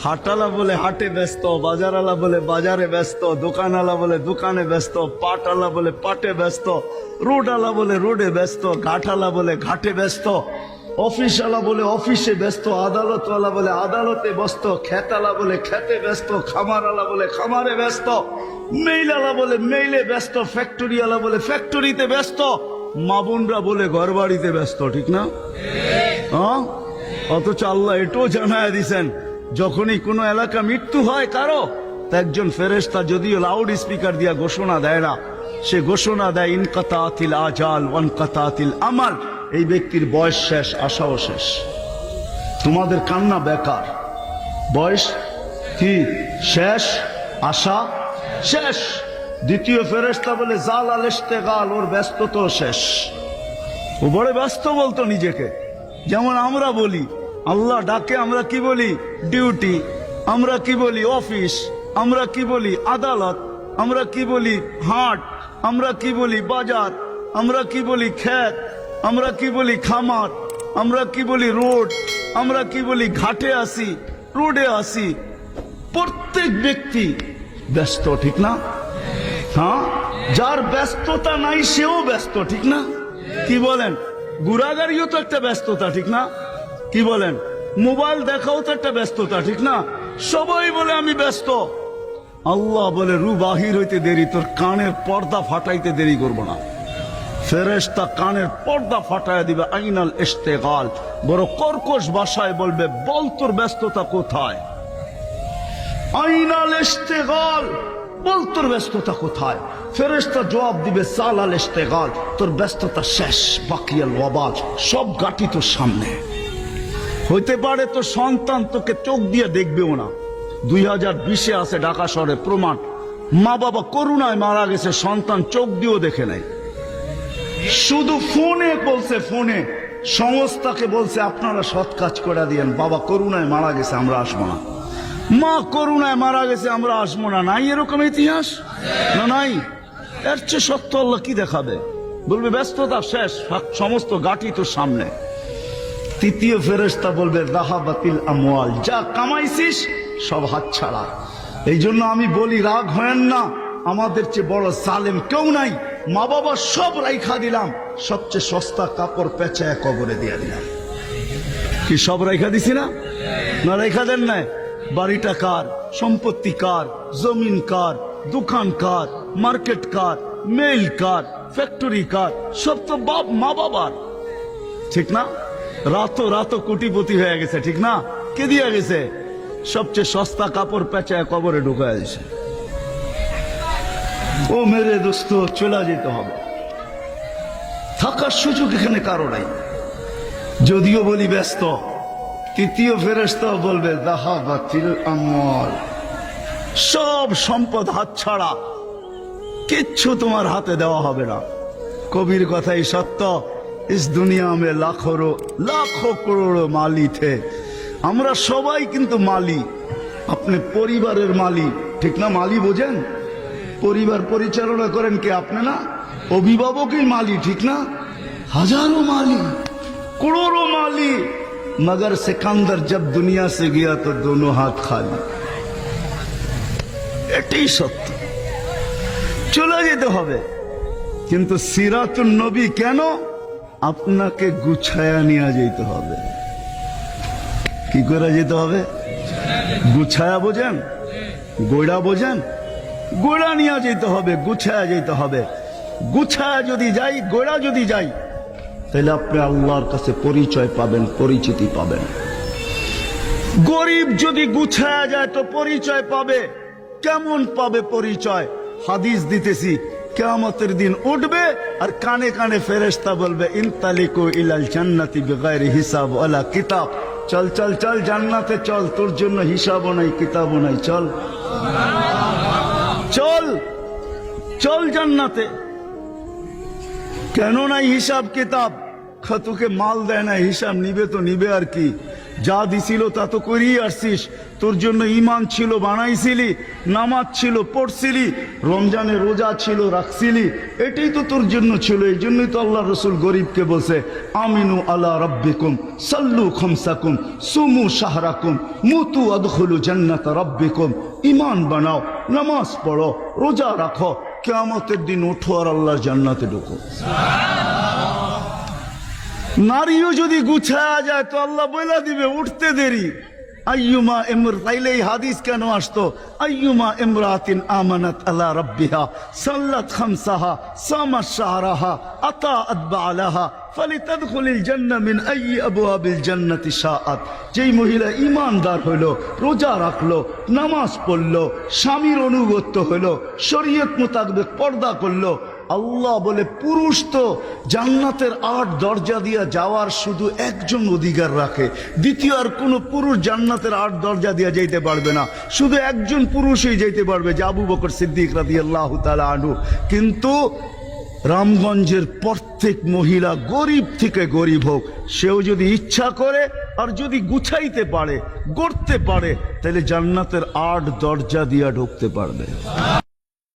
হাটালা বলে হাটে ব্যস্ত, বাজারালা বলে বাজারে ব্যস্ত, দোকানওয়ালা বলে দোকানে ব্যস্ত, পাটওয়ালা বলে পাটে ব্যস্ত, রোডওয়ালা বলে রোডে ব্যস্ত, ঘাটালা বলে ঘাটে ব্যস্ত, অফিসওয়ালা বলে অফিসে ব্যস্ত, আদালতওয়ালা বলে আদালতে ব্যস্ত, খেতালা বলে খেতে ব্যস্ত, খামারওয়ালা বলে খামারে ব্যস্ত, মেইলালা বলে মেইলে ব্যস্ত, ফ্যাক্টরিওয়ালা বলে ফ্যাক্টরিতে ব্যস্ত, মা বোনরা বলে ঘর বাড়িতে ব্যস্ত। ঠিক না? হ্যাঁ, অথচ আল্লাহ এটাও জানায় দিছেন, যখনই কোনো এলাকা মৃত্যু হয় কারো, তা একজন ফেরেশতা যদিও লাউড স্পিকার দিয়া ঘোষণা দেয় না, সে ঘোষণা দেয় ইনকাতাতিল আজাল ওয়ানকাতাতিল আমাল, এই ব্যক্তির বয়স শেষ, আশাও শেষ। তোমাদের কান্না বেকার, বয়স কি শেষ, আশা শেষ। দ্বিতীয় ফেরেশতা বলে জাল আল ইশতেগাল, ওর ব্যস্ততা শেষ। ও বড় ব্যস্ত বলতো নিজেকে, যেমন আমরা বলি আল্লাহ ডাকে আমরা কি বলি ডিউটি, আমরা কি বলি অফিস, আমরা কি বলি আদালত, আমরা কি বলি হাট, আমরা কি বলি বাজার, আমরা কি বলি ক্ষেত, আমরা কি বলি খামার, আমরা কি বলি রোড, আমরা কি বলি ঘাটে আসি, রোডে আসি। প্রত্যেক ব্যক্তি ব্যস্ত, ঠিক না? হ্যাঁ, যার ব্যস্ততা নাই সেও ব্যস্ত, ঠিক না? কি বলেন? গুড়াগাড়িও তো একটা ব্যস্ততা, ঠিক না? কি বলেন? মোবাইল দেখাও তো একটা ব্যস্ততা, ঠিক না? সবাই বলে আমি ব্যস্ত। আল্লাহ বলে রু বাহির হইতে দেরি, তোর কানের পর্দা ফাটাইতে দেরি করবো না। ফেরেশতা কানের পর্দা ফাটাইয়া দিবে। আইনাল ইশতেগাল, বড় কর্কশ ভাষায় বলবে, বল তোর ব্যস্ততা কোথায়? আইনাল ইশতেগাল, বল তোর ব্যস্ততা কোথায়? ফেরেশতা জবাব দিবে সালাল ইশতেগাল, তোর ব্যস্ততা শেষ, বাকিয়াল ওয়াবাল, সব গাটি তোর সামনে। হইতে পারে তো সন্তান তোকে চোখ দিয়ে দেখবেও না। 2020-এ আছে ঢাকা শহরে প্রমাণ, মা বাবা করুণায় মারা গেছে, সন্তান চোখ দিয়েও দেখে নাই। শুধু ফোনে বলছে, ফোনে সংস্থাকে বলছে আপনারা সৎ কাজ করে দিয়েন, বাবা করুণায় মারা গেছে আমরা আসবো না, মা করুণায় মারা গেছে আমরা আসবো না। নাই এরকম ইতিহাস? না নাই। এর চেয়ে সত্য আল্লাহ কি দেখাবে? বলবে ব্যস্ততা শেষ, সমস্ত গাটি তোর সামনে। তৃতীয় ফেরেশতা বলবে যাহাবাতিল আমওয়াল, যা কামাইছিস সব হাতছাড়া। এই জন্য আমি বলি রাগ হয়েন না, আমাদের চেয়ে বড় জালেম কেউ নাই। মা বাবা সব রাইখা দিলাম, সবচেয়ে সস্তা কাপড় পেঁচায় কবরে দিয়ে দিলাম। কি সব রাইখা দিছি না? না রাইখা দেন নাই? বাড়িটা কার, সম্পত্তি কার, জমিন কার, দোকান কার, মার্কেট কার, মেইল কার, ফ্যাক্টরি কার, সব তো বাপ মা বাবার, ঠিক না? রাতো কোটিপতি হয়ে গেছে, ঠিক না? কে দিয়ে গেছে? সবচেয়ে সস্তা কাপড় পেঁচায় কবরে ঢুকায় দিছে। ও মেরে দোস্ত, চলে যেতে হবে, থাকার সুযোগ এখানে কারো নাই। যদিও বলি ব্যস্ত, তৃতীয় ফেরেশতা বলবে যাহাবাতিল আমওয়াল, সব সম্পদ হাতছাড়া, কিচ্ছু তোমার হাতে দেওয়া হবে না। কবির কথাই সত্য, ইস দুনিয়া মে লাখো করোড় মালি থে। আমরা সবাই কিন্তু মালি, আপনি পরিবারের মালি, ঠিক না? মালি বোঝেন? পরিবার পরিচালনা করেন কে? আপনি না? অভিভাবকই মালি, ঠিক না? হাজারো মালি, করোড়ো মালি, मगर सिकंदर जब दुनिया से गया तो दोनों हाथ खाली। এটাই সত্য, চলে যেতে হবে। কিন্তু সিরাতুন নবী কেন? আপনাকে গুছায়া নিয়ে যেতে হবে। কি করে যেতে হবে? গুছায়া বোঝেন? গোড়া বোঝেন? গোড়া নিয়ে যেতে হবে, গুছায়া যেতে হবে। গুছায়া যদি যাই, গোড়া যদি যাই, তাহলে আপনি আল্লাহর কাছে পরিচয় পাবেন, পরিচিতি পাবেন। গরিব যদি গুছায়া যায় তো পরিচয় পাবে। কেমন পাবে পরিচয়? হাদিস দিতেছি, কিয়ামতের দিন উঠবে আর কানে কানে ফেরেশতা বলবে ইনতালিকু ইলাল জান্নাতি বিগাইরি হিসাব ওয়ালা কিতাব, চল চল চল জান্নাতে চল, তোর জন্য হিসাবও নাই কিতাবও নাই, চল চল চল জান্নাতে। কেন নাই হিসাব কিতাব? তোকে মাল দেয় না, হিসাব নিবে তো নিবে আর কি। যা দিছিল তা তো করিয়ে আসছিস, তোর জন্য ঈমান ছিল বানাইছিলি, নামাজ ছিল পড়ছিলি, রমজানে রোজা ছিল রাখছিলি, এটাই তো তোর জন্য ছিল। এই জন্যই তো আল্লাহ রসুল গরিবকে বলছে আমিনু আলা রাব্বিকুম সাল্লু খামসাকুম সুমু শাহরাকুম মুতু আদখুলু জান্নাত রাব্বিকুম। ঈমান বানাও, নামাজ পড়ো, রোজা রাখো, কিয়ামতের দিন ওঠো আর আল্লাহর জান্নাতে ঢুকো। নারীও যদি গুছায়া যায় তো আল্লাহ বলে দিবে উঠতে দেরি। আইয়ুমা তাইলে এই হাদিস কেন আসতো? আইয়ুমা ইমরাতিন আমানাত আলা রাব্বিহা সাল্লাত খামসাহা সামাত শাহরাহা আতাআত বালাহা ফালিতাদখুলিল জান্নাহ মিন আইয়ি আবওয়াবিল জান্নাতি শাআত। যেই মহিলা ঈমানদার হইল, রোজা রাখলো, নামাজ পড়লো, স্বামীর অনুগত্য হইল, শরীয়ত মোতাবেক পর্দা করলো, আল্লাহ বলে পুরুষ তো জান্নাতের ৮ দরজা দিয়া যাওয়ার শুধু একজন অধিকার রাখে, দ্বিতীয় আর কোনো পুরুষ জান্নাতের ৮ দরজা দিয়া যাইতে পারবে না, শুধু একজন পুরুষই যাইতে পারবে, যে আবু বকর সিদ্দিক রাদিয়াল্লাহু তাআলা আনহু। কিন্তু রামগঞ্জের প্রত্যেক মহিলা গরিব থেকে গরিব হোক, সেও যদি ইচ্ছা করে আর যদি গুছাইতে পারে, গড়তে পারে, তাহলে জান্নাতের ৮ দরজা দিয়া ঢুকতে পারবে।